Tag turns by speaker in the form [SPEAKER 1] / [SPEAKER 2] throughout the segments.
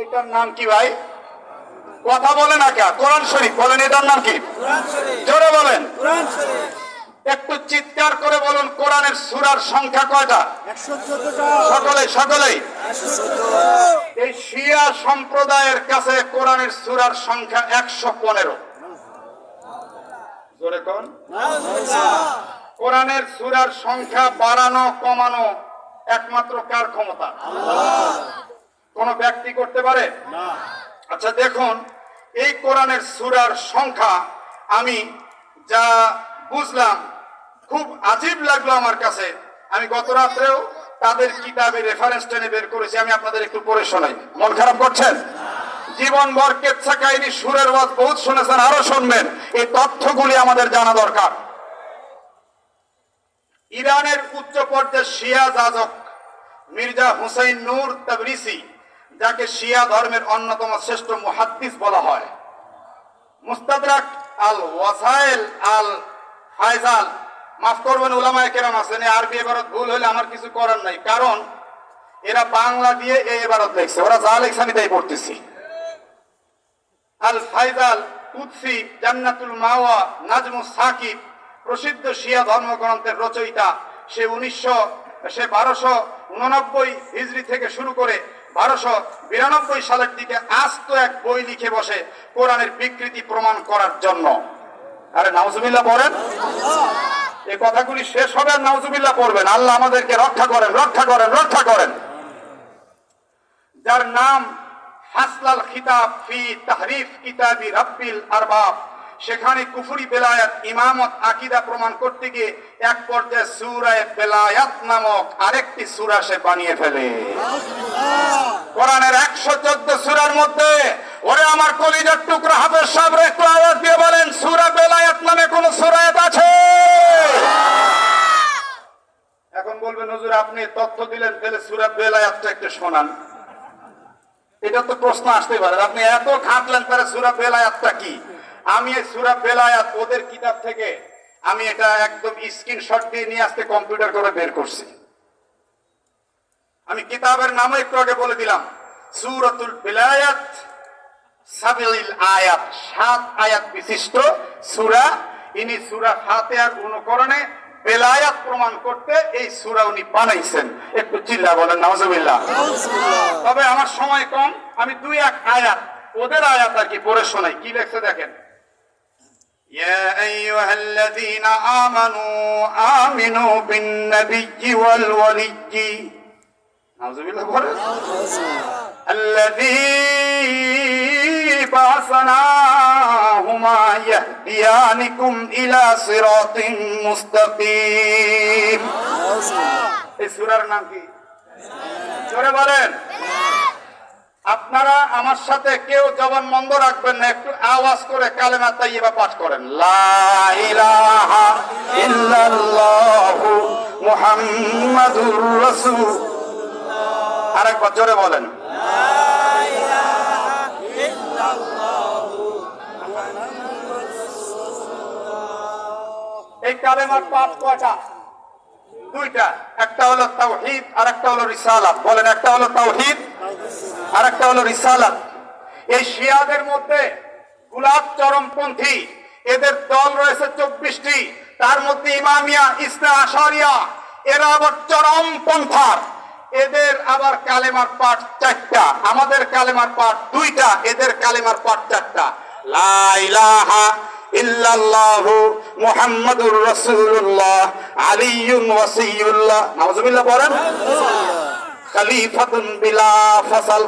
[SPEAKER 1] এটার নাম কি ভাই? কথা বলে না কে? কোরআন শরীফ। বলেন এটার নাম কি? জোরে বলেন। একটু চিৎকার করে বলুন কোরআনের সূরার সংখ্যা কয়টা? 114টা। সকলেই এই শিয়া সম্প্রদায়ের কাছে কোরআনের সূরার সংখ্যা 115। জোরে কোন? কোরআনের সূরার সংখ্যা বাড়ানো কমানো একমাত্র কার ক্ষমতা? কোন ব্যক্তি করতে পারে না। আচ্ছা দেখুন, এই কোরআনের সূরার সংখ্যা আমি যা বুঝলাম খুব আজীব লাগলো আমার কাছে। আমি গত রাত্রেও তাদের কিতাবে রেফারেন্স টেনে বের করেছি, আমি আপনাদের একটু পড়ে শোনাই। মন খারাপ করছেন? জীবনভর কেচ্ছা কাহিনী সুরের ওয়াজ বহুত শুনেছেন, আরো শুনবেন। এই তথ্যগুলি আমাদের জানা দরকার। ইরানের উচ্চ পর্যায়ের শিয়া যাজক মির্জা হুসাইন নূর তাবরিসি, যাকে শিয়া ধর্মের অন্যতম শ্রেষ্ঠ মুহাদ্দিস বলা হয়, মুস্তাদরাক আল ওয়াসাইল আল ফায়জাল, মাফ করবেন উলামায়ে কেরাম আছেন, আরবি ইবারত ভুল হলে আমার কিছু করার নাই, কারণ এরা বাংলা দিয়ে এই ইবারত লিখছে, ওরা যা লিখছে আমি তাই পড়তেছি। আল ফায়জাল কুদসি জান্নাতুল মাওয়া নাজমুস সাকিব, প্রসিদ্ধ শিয়া ধর্মগ্রন্থের রচয়িতা। সে 1289 হিজরি থেকে শুরু করে 1292 সালের দিকে আস্ত এক বই লিখে বসে কোরআনের বিকৃতি প্রমাণ করার জন্য। আরে নাউজুবিল্লাহ পড়েন। এই কথাগুলি শেষ হবে আর নাউজুবিল্লাহ পড়বেন। আল্লাহ আমাদেরকে রক্ষা করেন, রক্ষা করেন, রক্ষা করেন। যার নাম ফাসলাল খিতাব ফি তাহরিফ কিতাবি রাব্বিল আরবাব, সেখানে কুফরি বেলায়াত ইমামত আকীদা প্রমাণ করতে গিয়ে এক পর্যায়ে সূরা বেলায়াত নামক আরেকটি সূরা সে বানিয়ে ফেলে। কোরআনের 114 সূরার মধ্যে, ওরে আমার কলিজার টুকরা হাফেজ সাহেব একটু আওয়াজ দিয়ে বলেন, সূরা বেলায়াত নামে কোন সূরা আছে? এখন বলবেন হুজুর আপনি তথ্য দিলেন, তাহলে সূরা বেলায়াতটা একটু শোনান। এটা তো প্রশ্ন আসতে পারে, আপনি এত ঘাটলেন, তাহলে সূরা বেলায়াতটা কি? আমি এই সূরা বেলায়াত ওদের কিতাব থেকে আমি এটা একদম স্ক্রিনশট দিয়ে নিয়ে আসতে কম্পিউটার করে বের করছি। আমি কিতাবের নামও একটু আগে বলে দিলাম, সূরাতুল বেলায়াত, 7 আয়াত, 7 আয়াত বিশিষ্ট সূরা। ইনি সূরা ফাতিহার অনুকরণে বেলায়াত প্রমাণ করতে এই সূরা উনি বানাইছেন। একটু চিল্লা বলেন নাউজুবিল্লাহ। তবে আমার সময় কম, আমি 2-1 আয়াত ওদের আয়াত আর কি পড়ে শোনাই। কি লেখছে দেখেন, ইয়া আইয়ুহাল্লাযীনা আমানু আমিনু বিন-নাবিয়্যি ওয়াল ওয়ালিয়্যি, নাউজুবিল্লাহ বলেন, আল্লাযী বা'সানাহুমা ইয়াহদিয়ানিকুম ইলা সিরাতিন মুস্তাকিম। এই সূরার নাম কি? জোরে বলেন। আপনারা আমার সাথে কেউ জবান বন্ধ রাখবেন না, একটু আওয়াজ করে কালেমা তাইয়্যিবা পাঠ করেন, লা ইলাহা ইল্লাল্লাহু মুহাম্মাদুর রাসূলুল্লাহ। আরেকবার জোরে বলেন, লা ইলাহা ইল্লাল্লাহু মুহাম্মাদুর রাসূলুল্লাহ। এই কালেমার পাঠ কয়টা? 2টা। একটা হলো তাওহীদ আর একটা হলো রিসালাত। বলেন, একটা হলো তাওহীদ আর একটা হলো রিসালাত। এই শিয়াদের মধ্যে গুলাব চরমপন্থী, এদের দল রয়েছে 24টি, তার মধ্যে ইমামিয়া, ইসনা আশারিয়া, এরা আবার চরমপন্থার। এদের আবার কালেমার পাঠ 4টা, আমাদের কালেমার পাঠ 2টা, এদের কালেমার পাঠ 4টা। লা ইলাহা ইল্লাল্লাহু মুহাম্মাদুর রাসূলুল্লাহ আলিয়্যুন ওয়াসিয়্যুল্লাহ, নাউজুবিল্লাহ পড়েন, খলিফাতুন বিলা ফাসাল।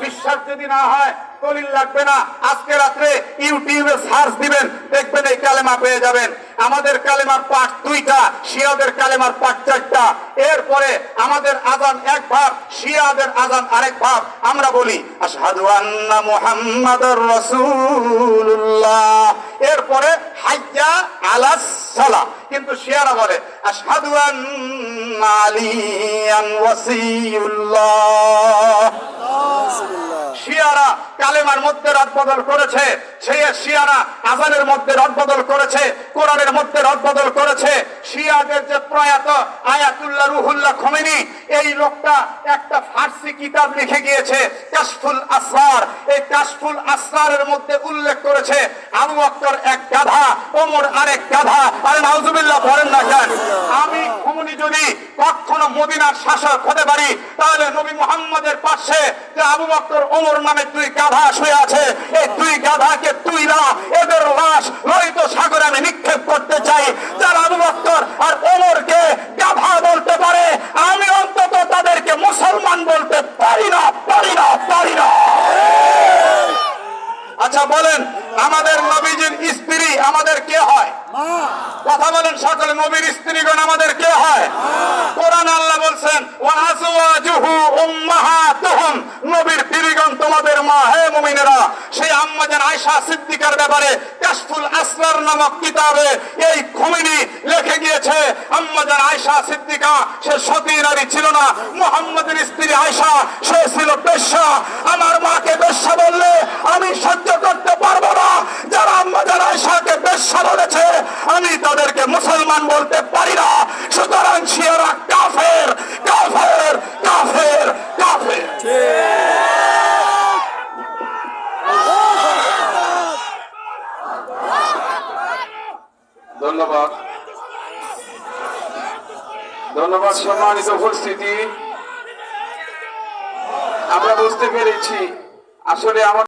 [SPEAKER 1] বিশ্বাস যদি না হয়, দলিল লাগবে না, আজকে রাত্রে ইউটিউবে সার্চ দিবেন, দেখবেন এই কালেমা পেয়ে যাবেন। আমাদের কালেমার পাঠ 2টা, শিয়াদের কালেমার পাঠ 4টা। এরপরে আমাদের আযান এক ভাব, শিয়াদের আযান আরেক ভাব। আমরা বলি আশহাদু আন্না মুহাম্মাদুর রাসূলুল্লাহ, এরপরে হাইয়া আলাস সালাহ। কিন্তু শিয়ারা বলে আশহাদু আন্না আলিয়ান ওয়াসিয়ুল্লাহ। শিয়ারা কালেমার মধ্যে রাত বদল করেছে। সেই শিয়ারা আজানের মধ্যে রদবদল করেছে, কোরআনের মধ্যে রদবদল করেছে। শিয়াদের যে প্রয়াত আয়াতুল্লাহ রুহুল্লাহ খোমেনি, এই লোকটা একটা ফার্সি কিতাব লিখে গিয়েছে কাশফুল আসরার। এই কাশফুল আসরারের মধ্যে উল্লেখ করেছে আবু বকর এক গাধা, ওমর আরেক গাধা। আরে নাউজুবিল্লাহ বলেন না কেন? আমি খোমেনি যদি কখনো মদিনার শাসক হতে পারি, তাহলে নবী মুহাম্মদের পাশে যে আবু বকর ওমর নামে দুই গাধা শুয়ে আছে, এই দুই গাধাকে তুইলা এদের লাশ লোহিত সাগরে আমি নিক্ষেপ করতে চাই। যারা আবু বকর আর ওমরকে গাধা বলতে পারে, আমি অন্তত তাদেরকে মুসলমান বলতে পারি না। আচ্ছা বলেন, আমাদের নবীজির স্ত্রী আমাদের কে হয়? কথা বলেন সকলে, নবীর স্ত্রীগণ আমাদের কে হয়? কোরআন আল্লাহ বলছেন ওয়া আজওয়াজুহু উম্মাহাতুহুম, নবীর বিবিগণ তোমাদের মা। হে মুমিনেরা, সেই আম্মা জান আয়েশা সিদ্দিকার ব্যাপারে কাশফুল আসরার নামক কিতাবে এই খোমেনি লিখে গিয়েছে, আম্মা জান আয়েশা সিদ্দিকা সে সতী নারী ছিল না। মুহাম্মদের স্ত্রী আয়েশা সে ছিল বেশ্যা। আমার মাকে বেশ্যা বললে আমি সহ্য করতে পারবো না। যারা আম্মা জান আয়েশাকে বেশ্যা বলেছে, আমি তাদেরকে মুসলমান বলতে পারি না। সুতরাং শিয়ারা কাফের, কাফের, কাফের, কাফের।
[SPEAKER 2] ধন্যবাদ, ধন্যবাদ সম্মানিত উপস্থিতি। আমরা বুঝতে পেরেছি আসলে আমার